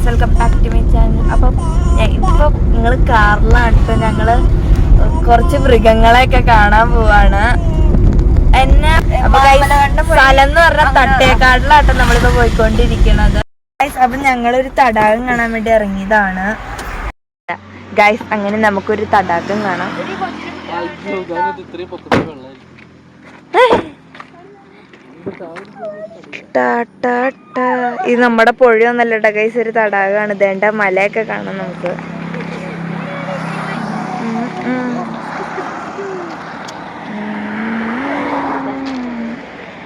Guys, welcome back to my channel. അപ്പം ഇപ്പൊ നിങ്ങൾ കാറിലാണ്. ഇപ്പൊ ഞങ്ങള് കുറച്ച് മൃഗങ്ങളെയൊക്കെ കാണാൻ പോവാണ്. എന്നെ അപ്പൊ സ്ഥലം എന്ന് പറഞ്ഞാൽ തട്ടേക്കാടിലാട്ടോ നമ്മളിപ്പോ പോയിക്കൊണ്ടിരിക്കണത്. അപ്പൊ ഞങ്ങളൊരു തടാകം കാണാൻ വേണ്ടി ഇറങ്ങിയതാണ് ഗൈസ്. അങ്ങനെ നമുക്കൊരു തടാകം കാണാം. ഇത് നമ്മുടെ പുഴയൊന്നല്ല ട്ടോ ഗൈസ്, ഒരു തടാകമാണ്. ദേണ്ട മലയൊക്കെ കാണാം നമുക്ക്.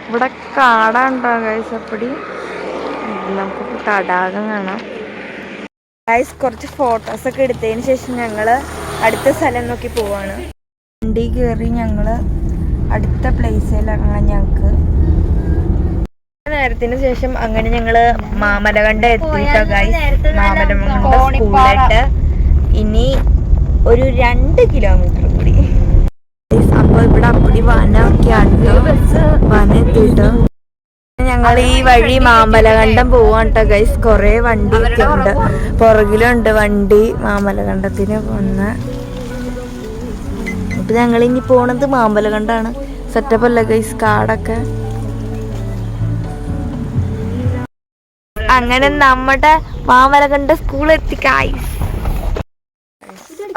ഇവിടെ കാടാണ്ടോ ഗൈസ്? അപ്പടി നമുക്ക് തടാകം കാണാം ഗൈസ്. കുറച്ച് ഫോട്ടോസൊക്കെ എടുത്തതിന് ശേഷം ഞങ്ങള് അടുത്ത സ്ഥലം നോക്കി പോവാണ്. വണ്ടി കയറി ഞങ്ങള് അടുത്ത പ്ലേസിൽ ഇറങ്ങാൻ ഞങ്ങക്ക് നേരത്തിന് ശേഷം. അങ്ങനെ ഞങ്ങള് മാമലകണ്ട എത്തിയിട്ടോ ഗൈസ്. മാമലകണ്ട സ്കൂളിലോട്ട് ഇനി ഒരു 2 കിലോമീറ്റർ കൂടി. അപ്പൊ ഇവിടെ അപ്പടി വനൊക്കെയാണോ, വന എത്തിയിട്ടോ. ഞങ്ങൾ ഈ വഴി മാമലകണ്ടം പോവാണ് ട്ടോ ഗൈസ്. കൊറേ വണ്ടിയൊക്കെ ഉണ്ട്, പുറകിലുണ്ട് വണ്ടി മാമലകണ്ടത്തിന് പോന്ന. ഇപ്പൊ ഞങ്ങൾ ഇനി പോണത് മാമലകണ്ടാണ്. സെറ്റപ്പ് അല്ല ഗൈസ്, കാടൊക്കെ. അങ്ങനെ നമ്മുടെ മാമലകണ്ട സ്കൂൾ എത്തി ഗൈസ്.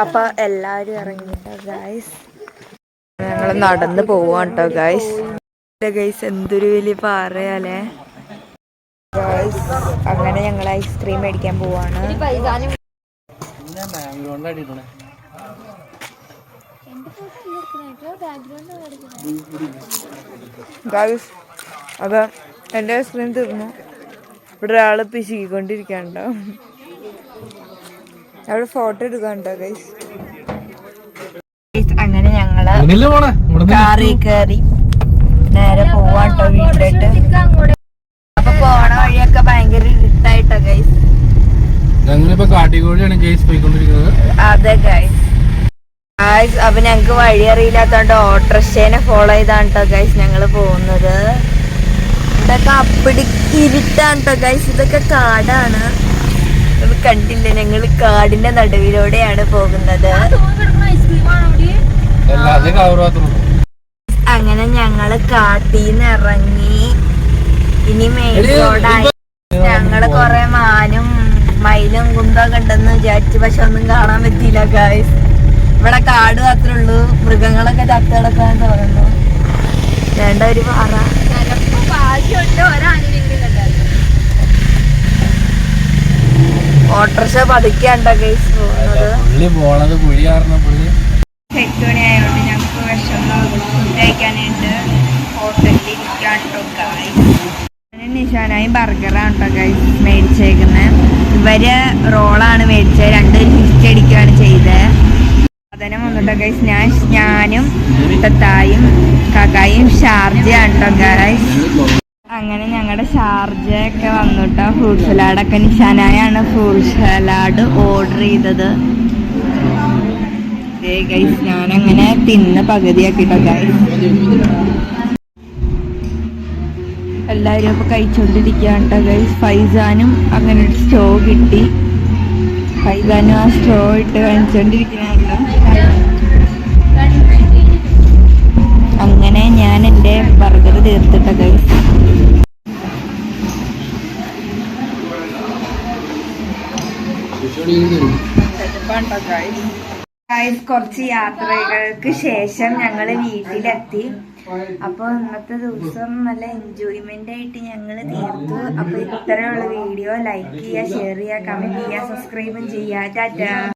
അപ്പൊ എല്ലാരും ഇറങ്ങിട്ടോ ഗൈസ്. ഞങ്ങള് നടന്ന് പോവാണ് ട്ടോ ഗൈസ്. ഗൈസ് എന്തൊരു വലിയ പാറയാലേ ഗൈസ്. അങ്ങനെ ഞങ്ങൾ ഐസ്ക്രീം മേടിക്കാൻ പോവാണ്. ഗൈസ് അതാ എൻ്റെ ഐസ്ക്രീം തീർന്നു. ഇവിടെ ഒരാള് പിശുക്കിക്കൊണ്ടിരിക്കണ്ടോ. അവിടെ ഫോട്ടോ എടുക്കാണ്ടോ ഗൈസ്. അങ്ങനെ ഞങ്ങള് കാറി കയറി നേരെ പോവാട്ടോ വീട്ടിലോട്ട്. അപ്പൊ പോണ വഴിയൊക്കെ ഭയങ്കര ഇരുട്ടായിട്ടോ ഗൈസ്. അതെ ഗൈസ്. അപ്പൊ ഞങ്ങക്ക് വഴി അറിയില്ലാത്തോണ്ട് ഓട്ടോറിക്ഷേനെ ഫോളോ ചെയ്താണ് ട്ടോ ഗൈസ് ഞങ്ങള് പോകുന്നത്. ഇതൊക്കെ അപ്പടി ഇരുട്ടാണ് ട്ടോ ഗൈസ്. ഇതൊക്കെ കാടാണ്. അത് കണ്ടില്ല, ഞങ്ങള് കാടിന്റെ നടുവിലൂടെയാണ് പോകുന്നത്. അങ്ങനെ ഞങ്ങള് കാട്ടീന്ന് ഇറങ്ങി ഇനി മെയിൻ റോഡായി. ഞങ്ങള് കൊറേ മാനും മയിലും കുന്തൊക്കെ ഉണ്ടെന്ന് വിചാരിച്ചു, പക്ഷെ ഒന്നും കാണാൻ പറ്റിയില്ല ഗൈസ്. ഇവിടെ കാട് മാത്രമേ ഉള്ളൂ, മൃഗങ്ങളൊക്കെ ചത്ത് കിടക്കാൻ തോന്നുന്നു. വേണ്ട ഒരു പാറ. ഓട്ടോറിക്ഷ പതുക്കെയാണ്ടോ ഗൈസ് പോകുന്നത്. 8 മണിയായോണ്ട് ഞങ്ങൾക്ക് വിഷമം ഫുഡ് കഴിക്കാനായിട്ട് ഹോട്ടലിൽ ഇരിക്കാട്ടോ ഗൈസ്. നിശാനായി ബർഗറാണ് ട്ടോ ഗൈസ് മേടിച്ചേക്കുന്നത്. ഇവര് റോളാണ് മേടിച്ചത്. 2 ഫിസ്റ്റ് അടിക്കുകയാണ് ചെയ്തത്. സാധനം വന്നിട്ടോ ഗൈസ്. ഞാനും തത്തായും കാക്കായും ഷാർജയാണ് ട്ടോ ഗൈസ്. അങ്ങനെ ഞങ്ങളുടെ ഷാർജയൊക്കെ വന്നിട്ടോ. ഫ്രൂട്ട് സലാഡൊക്കെ നിശാനായാണ് ഫ്രൂട്ട് സലാഡ് ഓർഡർ ചെയ്തത്. ഗൈസ് ഞാനങ്ങനെ തിന്ന് പകുതിയാക്കിട്ടോ ഗൈസ്. എല്ലാവരും ഇപ്പൊ കഴിച്ചോണ്ടിരിക്കുകയാണ് ട്ടോ ഗൈസ്. ഫൈസാനും അങ്ങനെ ഒരു സ്ട്രോ കിട്ടി. ഫൈസാനും ആ സ്ട്രോ ഇട്ട് കഴിച്ചോണ്ടിരിക്കുന്നുണ്ട്. അങ്ങനെ ഞാൻ എൻ്റെ ബർഗർ തീർത്തിട്ടോ ഗൈസ്. കുറച്ച് യാത്രകൾക്ക് ശേഷം ഞങ്ങള് വീട്ടിലെത്തി. അപ്പൊ ഇന്നത്തെ ദിവസം നല്ല എൻജോയ്മെന്റ് ആയിട്ട് ഞങ്ങള് തീർത്തു. അപ്പൊ ഇത്രയുള്ള വീഡിയോ ലൈക്ക് ചെയ്യുക, ഷെയർ ചെയ്യുക, കമന്റ് ചെയ്യുക, സബ്സ്ക്രൈബും ചെയ്യുക. ടാറ്റാ.